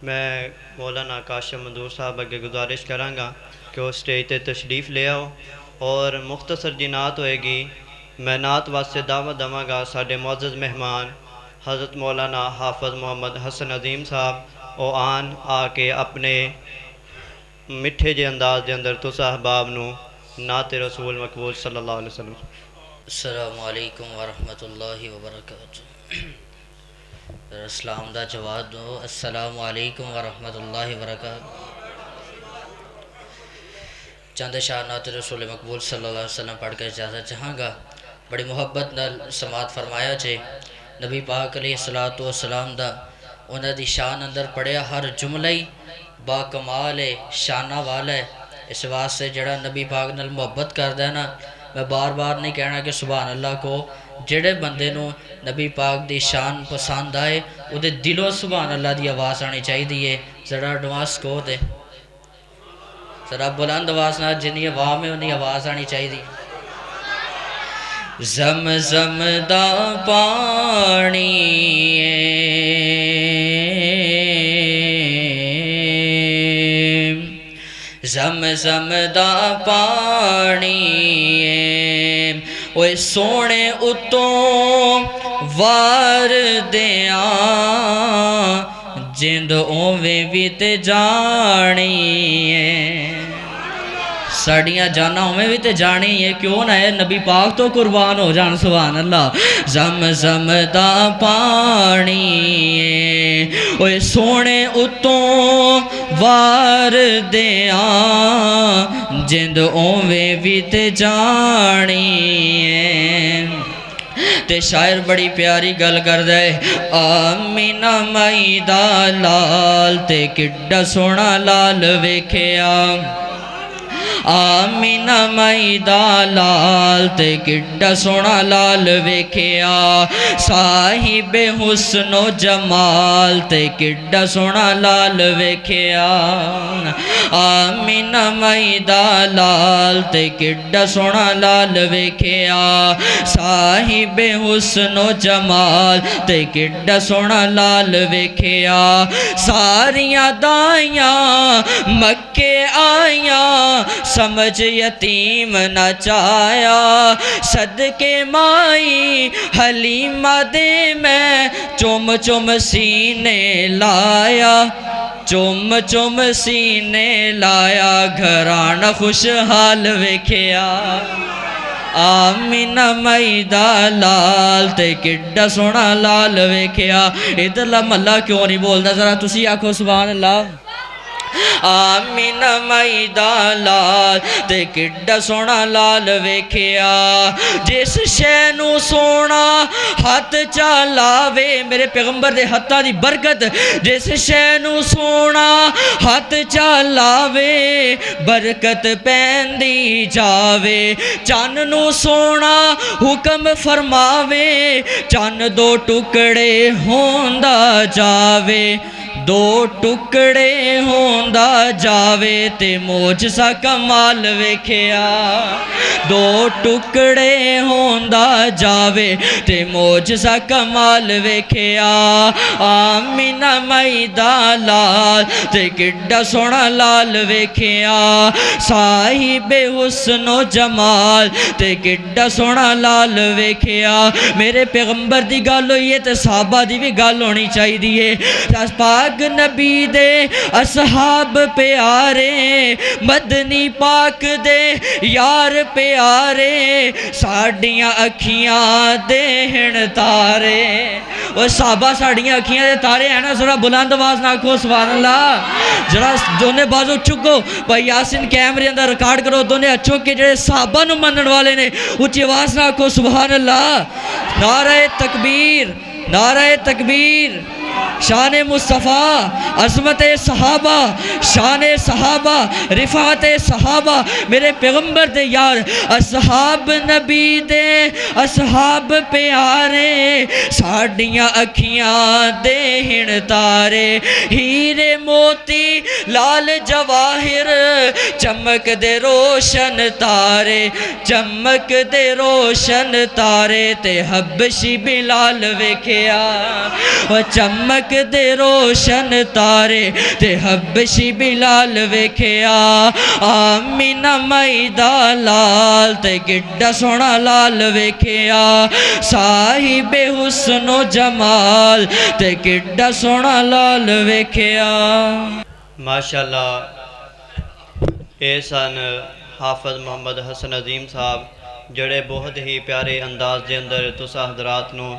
میں مولانا کاشف منظور صاحب اگے گزارش کراں کہ وہ سٹیج تے تشریف لے آؤ اور مختصر جی نعت ہوئے گی۔ میں نعت واسطے دعوت دواں گا ساڈے معزز مہمان حضرت مولانا حافظ محمد حسن عظیم صاحب او آ کے اپنے مٹھے جے انداز دے اندر تسا احباب نو نعت رسول مقبول صلی اللہ علیہ وسلم۔ السلام علیکم ورحمۃ اللہ وبرکاتہ۔ اسلام دا جواب دو۔ السلام علیکم ورحمۃ اللہ وبرکاتہ۔ چند اشعار نعت رسول مقبول صلی اللہ علیہ وسلم پڑھ کر اجازت چاہاں گا۔ بڑی محبت نال سماعت فرمایا جے۔ نبی پاک علیہ السلام دا انہاں دی شان اندر پڑھیا ہر جملہ ہی با کمال ہے، شانہ والا ہے۔ اس واسطے جڑا نبی پاک نال محبت کردہ ہے نا، میں بار بار نہیں کہنا کہ سبحان اللہ کو، جڑے بندے نو نبی پاک دی شان پسند آئے او دے دلوں سبحان اللہ دی آواز آنی چاہی دیئے۔ ذرا ایڈوانس کو دے، ذرا بلند آواز نہ، جنہی عوام میں انہی آواز آنی چاہی دی۔ زمزم دا پانی زمزم دا پانی اوے سونے اتوں وار دیاں جند اوویں بھی تے جانی ساڑیاں جانا ہمیں بھی تے جانی ہے، کیوں نہ ہے نبی پاک تو قربان ہو جان سبحان اللہ۔ زمزم دا پانی اوے سونے اتوں وار دیاں جند اوویں بھی تے جانی تے شاعر بڑی پیاری گل کر دے۔ آمینہ مائی دا لال تے کڈا سونا لال ویکھیا، آمینہ مائی دا لال تے کڈا سونا لال ویکھیا، صاحب حسن و جمال تے کڈا سونا لال ویکھیا، آمینہ مائی دا لال تے کڈا سونا لال ویکھیا، صاحب حسن و جمال تے کڈا سونا لال ویکھیا، ساریاں دائیاں مکے آئیاں سمجھ یتیم نہ چایا، صدقے مائی حلیمہ دے میں چوم چوم سینے لایا، چوم چوم سینے لایا، گھرانہ خوشحال ویکھیا، آمینہ مائی دا لال تے کڈا سونا لال ویکھیا۔ ادھر ملہ کیوں نہیں بولدا، ذرا تسی آکھو سبحان اللہ۔ آمینہ مائی دا لال تے کڈا سونا لال ویکھیا، جس شے نو سونا ہاتھ چالاوے، میرے پیغمبر دے ہاتھاں دی برکت، جس شے نو سونا ہاتھ چالاوے برکت پیندی جاوے، چان نو سونا حکم فرماوے، چان دو ٹکڑے ہوندا جاوے، دو ٹکڑے ہوندا جاوے تے معجزہ کمال ویکھیا، دو ٹکڑے ہوندا جاوے تے معجزہ کمال ویکھیا، آمینہ مائی دا لال تے کڈا سونا لال ویکھیا، صاحب حسن و جمال تے کڈا سونا لال ویکھیا۔ میرے پیغمبر دی گل ہوئی ہے تے صحابہ دی بھی گل ہونی چاہی دیئے، پاک نبی دے اصحاب پیارے، مدنی پاک دے یار پیارے، ساڑیاں اکھیاں دے ہن تارے، وہ صحابہ ساڑیاں اکھیاں دے تارے ہیں نا، ذرا بلند آواز نہ کھو سبحان اللہ، ذرا دونے بازو چکو، بھائی یاسین کیمرے اندر ریکارڈ کرو، دونے اچھو کے جڑے صحابہ نو منن والے نے اونچی آواز نہ کھو سبحان اللہ۔ نعرہ تکبیر، نعرہ تکبیر، شان مصطفیٰ، عظمت صحابہ، شان صحابہ، رفعت صحابہ، میرے پیغمبر دے یار اصحاب نبی دے اصحاب پیارے، ساڑیاں اکھیاں دے ہن تارے، ہیرے موتی لال جواہر چمک دے روشن تارے، چمک دے روشن تارے تے حبشی بلال ویکھیا، چمک ਚਮਕਦੇ ਰੋਸ਼ਨ ਤਾਰੇ ਤੇ ਹਬਸ਼ੀ ਬਿਲਾਲ ਵੇਖਿਆ ਆਮੀਨਾ ਮਾਈ ਦਾ ਲਾਲ ਤੇ ਕਿੱਡਾ ਸੋਹਣਾ ਲਾਲ ਵੇਖਿਆ ਸਾਹਿਬੇ ਹੁਸਨੋ ਜਮਾਲ ਤੇ ਕਿੱਡਾ ਸੋਹਣਾ ਲਾਲ ਵੇਖਿਆ ਮਾਸ਼ਾਅੱਲਾ। ਇਹ ਸਨ ਹਾਫਿਜ਼ ਮੁਹੰਮਦ ਹਸਨ ਅਜ਼ੀਮ ਸਾਹਿਬ ਜਿਹੜੇ ਬਹੁਤ ਹੀ ਪਿਆਰੇ ਅੰਦਾਜ਼ ਦੇ ਅੰਦਰ ਤੁਸਾਂ ਹਜ਼ਰਾਤ ਨੂੰ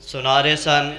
ਸੁਣਾ ਰਹੇ ਸਨ।